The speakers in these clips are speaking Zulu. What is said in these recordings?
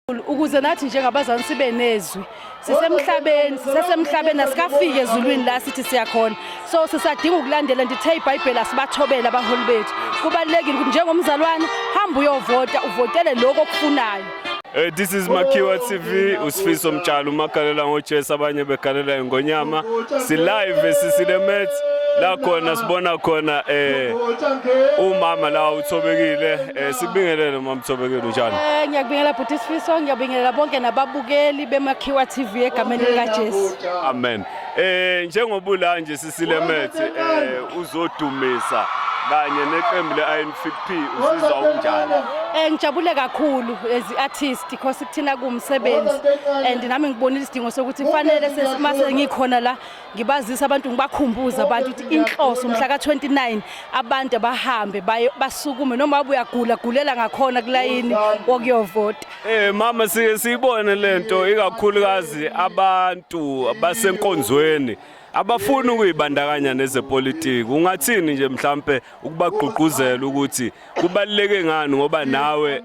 Ukuze nathi njengabazali sibe nezwi sisesemhlabeni asikafike ezulwini la sithi siyakhona so sisadinga ukulandela ndithe iBhayibheli asibathobela abaholi bethu kubalekile ukuthi njengomzalwane hamba uyovota uvotele lokho okufunayo. This is Makiwa TV, uSifiso Mtshalo umagalela ngoJesu abanye begalela ngonyama. Si live sisilemet la khona sibona khona umama la uthobekile sibingelele mama Thobekile njalo. Ngiyakubingelela bhuti Sifiso, ngiyabingelela bonke nababukeli beMakiwa TV egameni likaJesu. Amen. Njengoba la nje sisilemet uzodumisa kanye neqembu le-INFP usizwa unjani? Ngijabule kakhulu as artist because kuthina kumsebenzi and nami ngibonile isidingo sokuthi fanele mase ngikhona la ngibazisa abantu ngibakhumbuza abantu ukuthi inhloso mhla ka29 abantu abahambe basukume noma uyagula gulela ngakhona kulayini wokuyovota. Mama siyibone lento ikakhulukazi abantu basenkonzweni abafuna ukuyibandakanya nezepolitiki. Ungathini nje mhlambe ukubagqugquzela ukuthi kubaluleke ngani ngoba nawe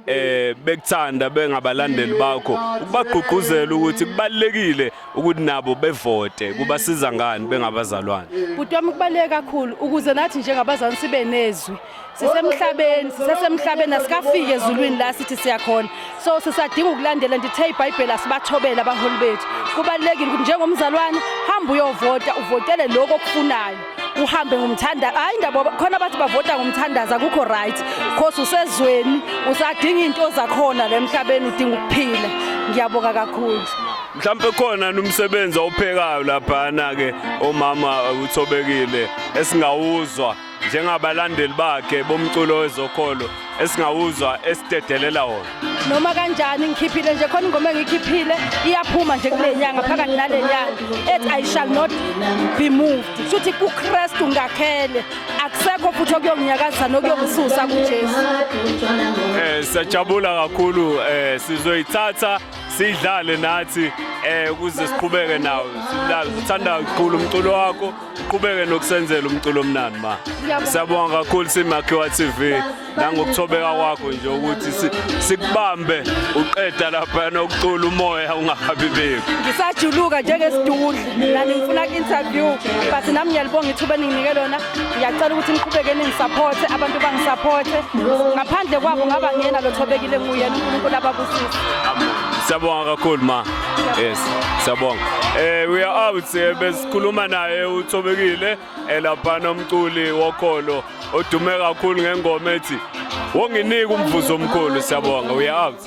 bekuthanda bengabalandeli bakho ukubagqugquzela ukuthi kubalulekile ukuthi nabo bevote kubasiza ngani bengabazalwane? Bhuti wami kubaluleke kakhulu ukuze nathi njengabazali sibe nezwi sisesemhlabeni asikafike ezulwini la sithi siyakhona so sisadinga ukulandela ndithe iBhayibheli asibathobela abaholi bethu kubalekile ukuthi njengomzalwane hamba uyovota uvotele lokho okufunayo uhambe ngomthanda hayi indaba khona bathi bavota ngomthandaza akukho right because usezweni usadinga into zakhona la emhlabeni udinga ukuphila. Ngiyabonga kakhulu. Mhlambe khona nomsebenzi awuphekayo lapha na ke omama uThobekile esingawuzwa njengabalandeli bakhe bomculo wezokholo esingawuzwa esidedelela wona. Noma kanjani ngikhiphile nje khona ingoma engikhiphile iyaphuma nje kule nyanga phakathi nale nyanga ethi I shall not be moved. Futhi kuKristu ngakhele akusekho futhi okuyonginyakaza nokuyongisusa kuJesu. Siyajabula kakhulu sizoyithatha sidlale nathi ukuze siqhubeke nawe. Sithanda kakhulu umculo wakho, uqhubeke nokusenzela umculo omnandi ma. Siyabonga kakhulu siMakiwa TV nangokuthobeka kwakho nje ukuthi sikubambe uqeda lapha nokucula umoya ungakhabibeki. Ngisajuluka njengesidudla nani ngifuna interview but nami ngiyalibonga ithuba eninginike lona. Ngiyacela ukuthi niqhubeke ningisupport abantu bangisupporte ngaphandle kwabo ngaba ngena lo Thobekile nguyena uNkulunkulu ababusisa. Siyabonga kakhulu ma. Yes, siyabonga. We are out besikhuluma naye uThobekile lapha nomculi wokholo odume kakhulu ngengoma ethi wonginika umvuzo omkhulu. Siyabonga. We are out.